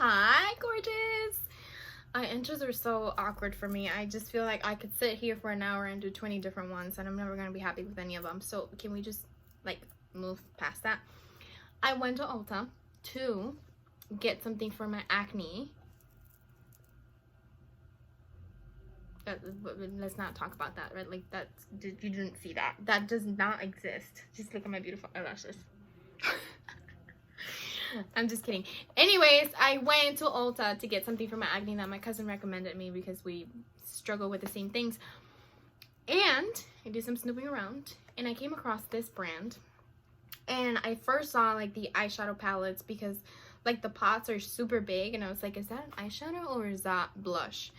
Hi, gorgeous. Intros are so awkward for me. I just feel like I could sit here for an hour and do 20 different ones, and I'm never gonna be happy with any of them. So can we just like move past that? I went to Ulta to get something for my acne. Let's not talk about that, right? Like that's, you didn't see that. That does not exist. Just look at my beautiful eyelashes. I'm just kidding. Anyways, I went to Ulta to get something for my acne that my cousin recommended me because we struggle with the same things. And I did some snooping around and I came across this brand. And I first saw like the eyeshadow palettes because like the pots are super big, and I was like, is that an eyeshadow or is that blush?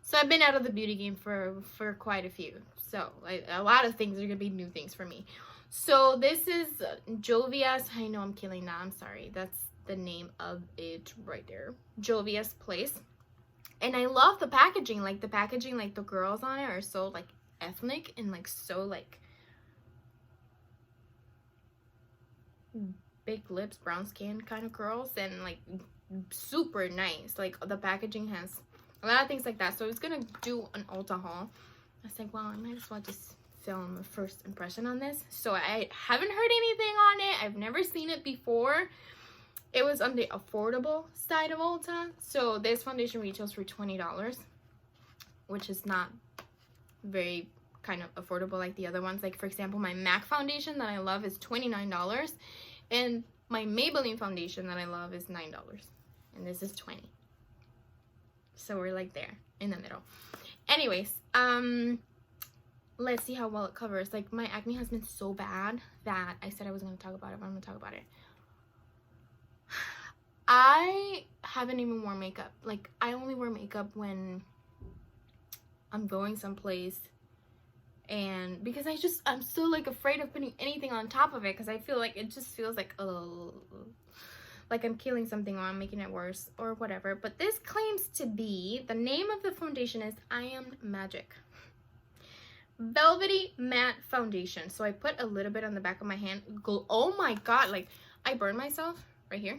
So I've been out of the beauty game for quite a few. So like, a lot of things are gonna be new things for me. So this is Juvias. I know I'm killing that. I'm sorry. That's the name of it right there. Juvias Place. And I love the packaging. Like the packaging, like the girls on it are so like ethnic and like so like big lips, brown skin kind of girls, and like super nice. Like the packaging has a lot of things like that. So I was gonna do an Ulta haul. I was like, well, I might as well just film a first impression on this. So I haven't heard anything on it. I've never seen it before. It was on the affordable side of Ulta. So this foundation retails for $20, which is not very kind of affordable like the other ones. Like for example, my MAC foundation that I love is $29, and my Maybelline foundation that I love is $9, and this is $20. So we're like there in the middle. Anyways, let's see how well it covers. Like my acne has been so bad that I said I was going to talk about it, but I'm going to talk about it. I haven't even worn makeup. Like I only wear makeup when I'm going someplace, and because I'm still like afraid of putting anything on top of it because I feel like it just feels like, oh, like I'm killing something or I'm making it worse or whatever. But this claims to be, the name of the foundation is I Am Magic Velvety Matte Foundation. So I put a little bit on the back of my hand. Oh my god, like I burned myself right here,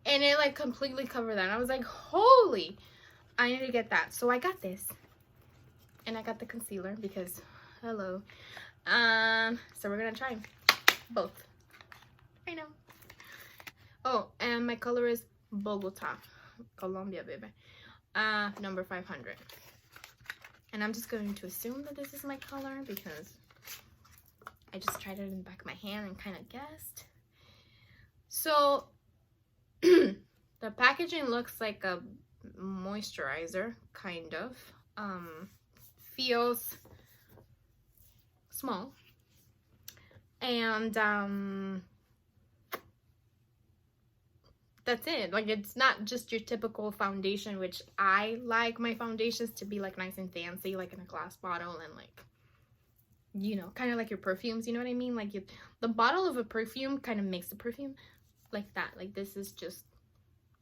and it like completely covered that. And I was like, holy, I need to get that. So I got this, and I got the concealer because hello. So we're gonna try both. I know. Oh, and my color is Bogota, Colombia, baby. Number 500. And I'm just going to assume that this is my color because I just tried it in the back of my hand and kind of guessed. So the packaging looks like a moisturizer, kind of. Feels small. And that's it. Like it's not just your typical foundation, which I like my foundations to be like nice and fancy, like in a glass bottle, and like, you know, kind of like your perfumes, you know what I mean? Like the bottle of a perfume kind of makes the perfume like that. Like this is just,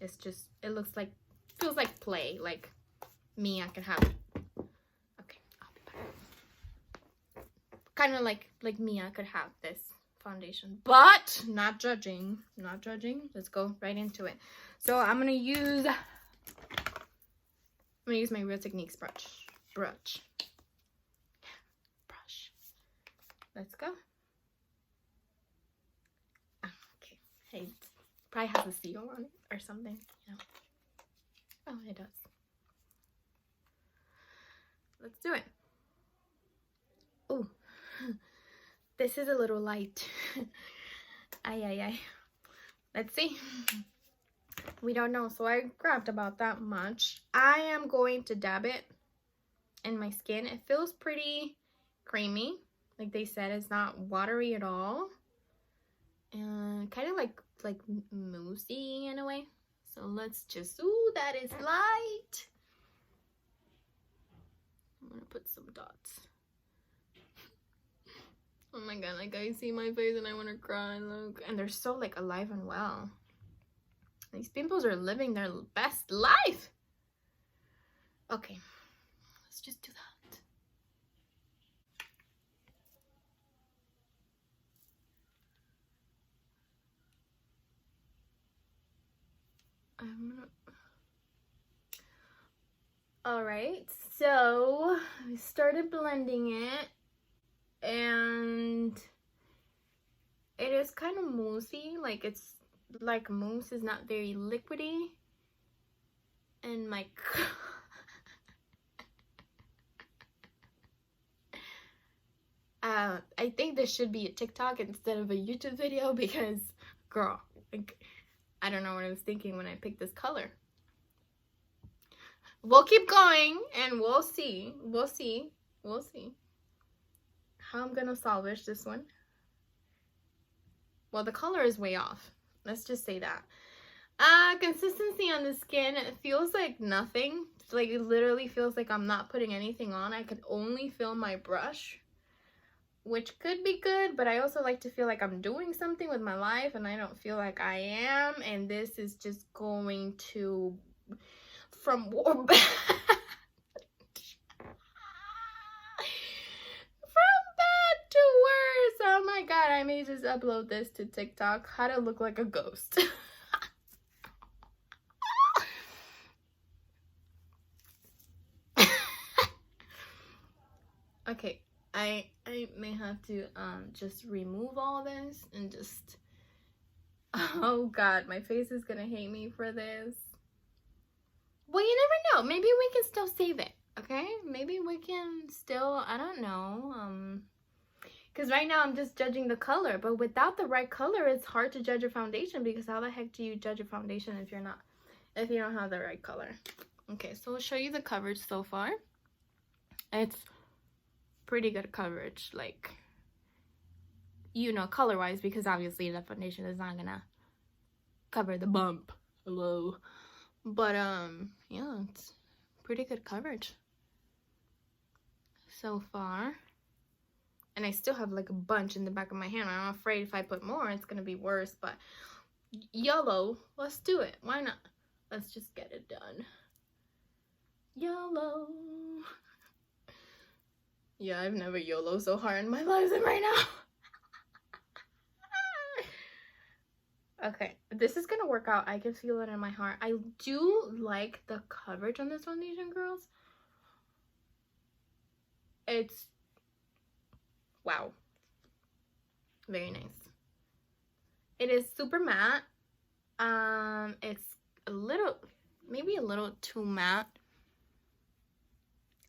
it's just, it looks like, feels like play. Like me, I could have, okay, I'll be back. Kind of like me, I could have this foundation, but not judging. Let's go right into it. So I'm gonna use my Real Techniques brush. Let's go. Okay, hey, probably has a seal on it or something, you know. Oh, it does. Let's do it. Oh, this is a little light. Ay. Let's see. We don't know. So I grabbed about that much. I am going to dab it in my skin. It feels pretty creamy. Like they said, it's not watery at all. And kind of like moussey in a way. So let's just, ooh, that is light. I'm gonna put some dots. Oh my god, like I see my face and I want to cry, look. And they're so like alive and well. These pimples are living their best life. Okay, let's just do that. Alright, so I started blending it, and it is kind of moussey, like it's like mousse, is not very liquidy. And my I think this should be a TikTok instead of a YouTube video, because girl, like, I don't know what I was thinking when I picked this color. We'll keep going and we'll see how I'm gonna salvage this one. Well, the color is way off, let's just say that. Consistency on the skin, it feels like nothing. Like, it literally feels like I'm not putting anything on. I could only feel my brush, which could be good, but I also like to feel like I'm doing something with my life, and I don't feel like I am. And this is just going to, from from bad to worse. Oh my god, I may just upload this to TikTok. How to look like a ghost. Okay, I may have to just remove all this and just, oh god, my face is gonna hate me for this. Well, you never know, maybe we can still save it, okay? Maybe we can still, I don't know, because right now I'm just judging the color, but without the right color, it's hard to judge a foundation, because how the heck do you judge a foundation if you don't have the right color? Okay, so I'll show you the coverage so far. It's pretty good coverage, like, you know, color wise, because obviously the foundation is not gonna cover the bump. Hello. But yeah, it's pretty good coverage so far. And I still have like a bunch in the back of my hand. I'm afraid if I put more it's gonna be worse, but YOLO, let's do it. Why not? Let's just get it done. YOLO. Yeah, I've never YOLO so hard in my life than right now. Okay, this is gonna work out. I can feel it in my heart. I do like the coverage on this foundation, girls. It's, wow, very nice. It is super matte. It's a little, maybe a little too matte,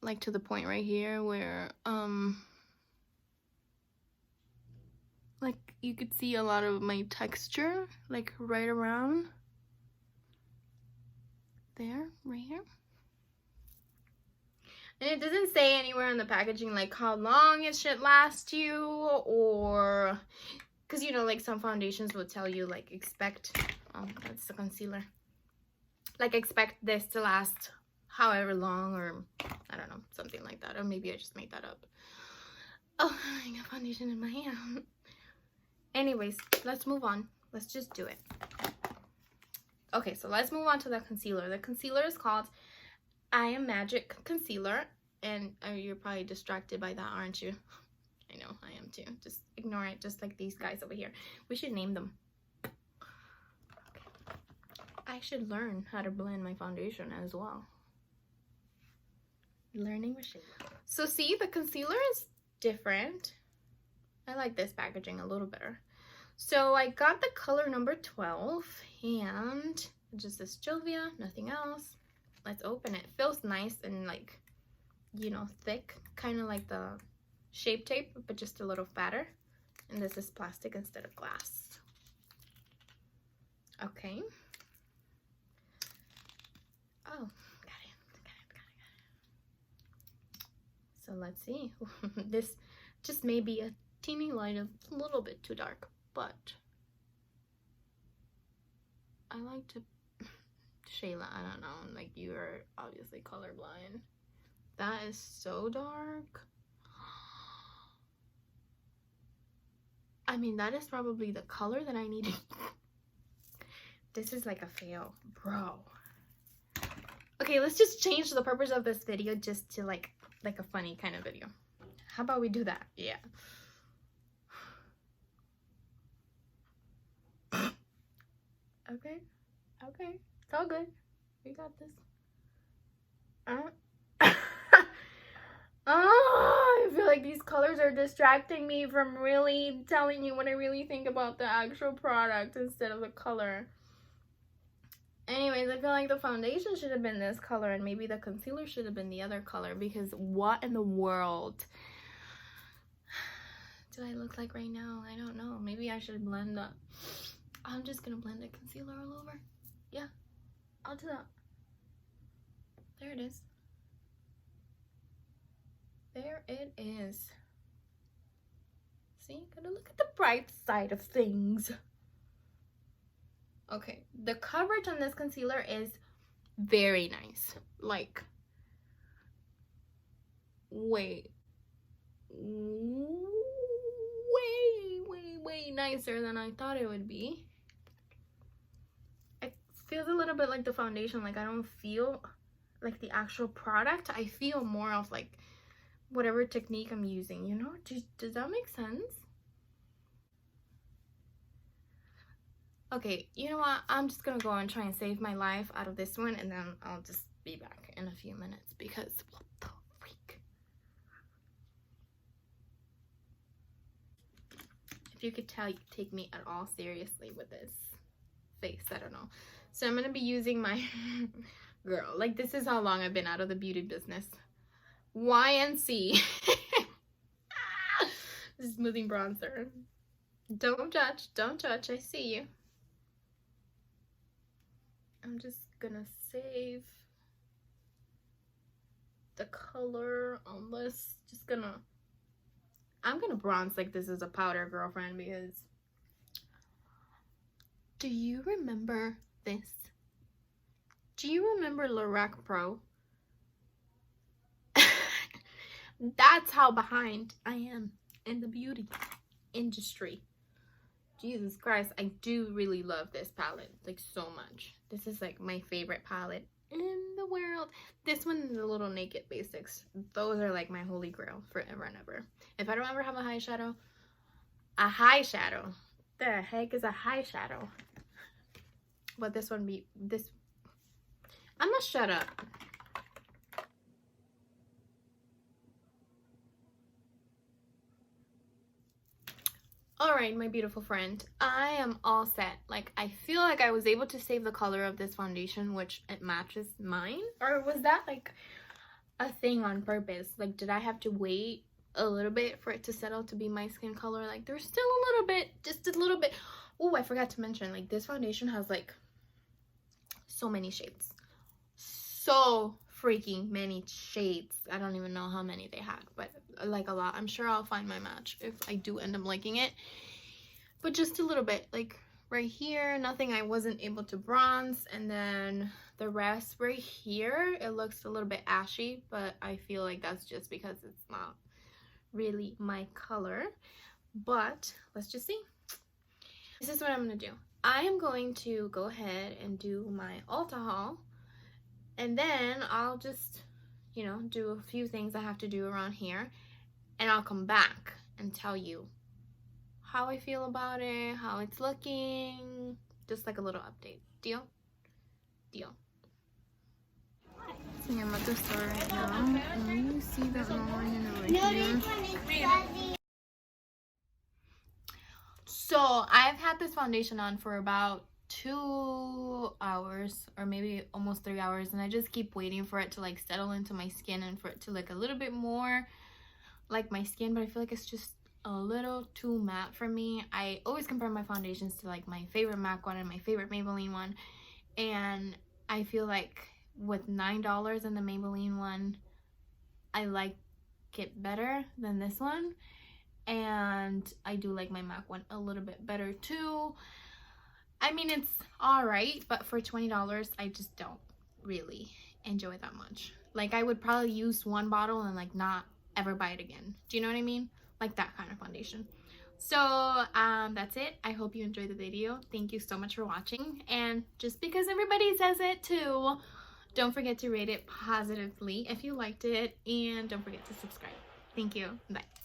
like to the point right here where like you could see a lot of my texture, like right around there, right here. And it doesn't say anywhere in the packaging like how long it should last you, or because you know, like some foundations will tell you like expect, oh, that's the concealer, like expect this to last however long, or I don't know, something like that, or maybe I just made that up. Oh, I got foundation in my hand. Anyways, let's move on. Let's just do it. Okay, so let's move on to the concealer. The concealer is called I Am Magic Concealer, and you're probably distracted by that, aren't you? I know, I am too. Just ignore it, just like these guys over here. We should name them. Okay. I should learn how to blend my foundation as well. Learning machine. So see, the concealer is different. I like this packaging a little better. So I got the color number 12, and just this Juvia, nothing else. Let's open it. It feels nice and like, you know, thick, kind of like the Shape Tape, but just a little fatter. And this is plastic instead of glass. Okay. Oh, got it. So let's see. This just may be a teeny light, a little bit too dark, but I like to, Shayla, I don't know, like, you're obviously colorblind. That is so dark. I mean, that is probably the color that I needed. This is like a fail, bro. Okay, let's just change the purpose of this video just to like a funny kind of video. How about we do that? Yeah. Okay. It's all good. We got this. Oh, I feel like these colors are distracting me from really telling you what I really think about the actual product instead of the color. Anyways, I feel like the foundation should have been this color and maybe the concealer should have been the other color, because what in the world do I look like right now? I don't know. Maybe I should blend up. I'm just gonna blend the concealer all over. Yeah, I'll do that. There it is. There it is. See, gotta look at the bright side of things. Okay, the coverage on this concealer is very nice. Like, way nicer than I thought it would be. It feels a little bit like the foundation. Like, I don't feel like the actual product. I feel more of like whatever technique I'm using, you know? Does that make sense? Okay, you know what? I'm just gonna go and try and save my life out of this one, and then I'll just be back in a few minutes, because what the freak? If you could tell, you could take me at all seriously with this face. I don't know. So I'm gonna be using my girl, like, this is how long I've been out of the beauty business. YNC smoothing bronzer. Don't judge, don't judge. I see you. I'm just gonna save the color on this. I'm gonna bronze like this is a powder, girlfriend, because do you remember this? Do you remember Lorac Pro? That's how behind I am in the beauty industry. Jesus Christ, I do really love this palette, like, so much. This is like my favorite palette in the world. This one and the Little Naked Basics, those are like my holy grail forever and ever. If I don't ever have a high shadow, the heck is a high shadow? But this one be this. I'm gonna shut up. Alright, my beautiful friend, I am all set. Like, I feel like I was able to save the color of this foundation, which it matches mine. Or was that like a thing on purpose? Like, did I have to wait a little bit for it to settle to be my skin color? Like, there's still a little bit, just a little bit. Oh, I forgot to mention, like, this foundation has like so many shades. So freaking many shades. I don't even know how many they had, but like a lot. I'm sure I'll find my match if I do end up liking it, but just a little bit. Like right here, nothing I wasn't able to bronze, and then the rest right here, it looks a little bit ashy, but I feel like that's just because it's not really my color. But let's just see. This is what I'm gonna do. I am going to go ahead and do my Ulta haul, and then I'll just, you know, do a few things I have to do around here, and I'll come back and tell you how I feel about it, how it's looking, just like a little update. Deal? Deal. So I'm at the store right now, and you see that line over here. So I've had this foundation on for about 2 hours, or maybe almost 3 hours, and I just keep waiting for it to like settle into my skin and for it to look a little bit more like my skin, but I feel like it's just a little too matte for me. I always compare my foundations to like my favorite MAC one and my favorite Maybelline one, and I feel like with $9 in the Maybelline one, I like it better than this one, and I do like my MAC one a little bit better too. I mean, it's all right, but for $20, I just don't really enjoy it that much. Like, I would probably use one bottle and like not ever buy it again. Do you know what I mean? Like that kind of foundation. So that's it. I hope you enjoyed the video. Thank you so much for watching, and just because everybody says it too, don't forget to rate it positively if you liked it, and don't forget to subscribe. Thank you. Bye.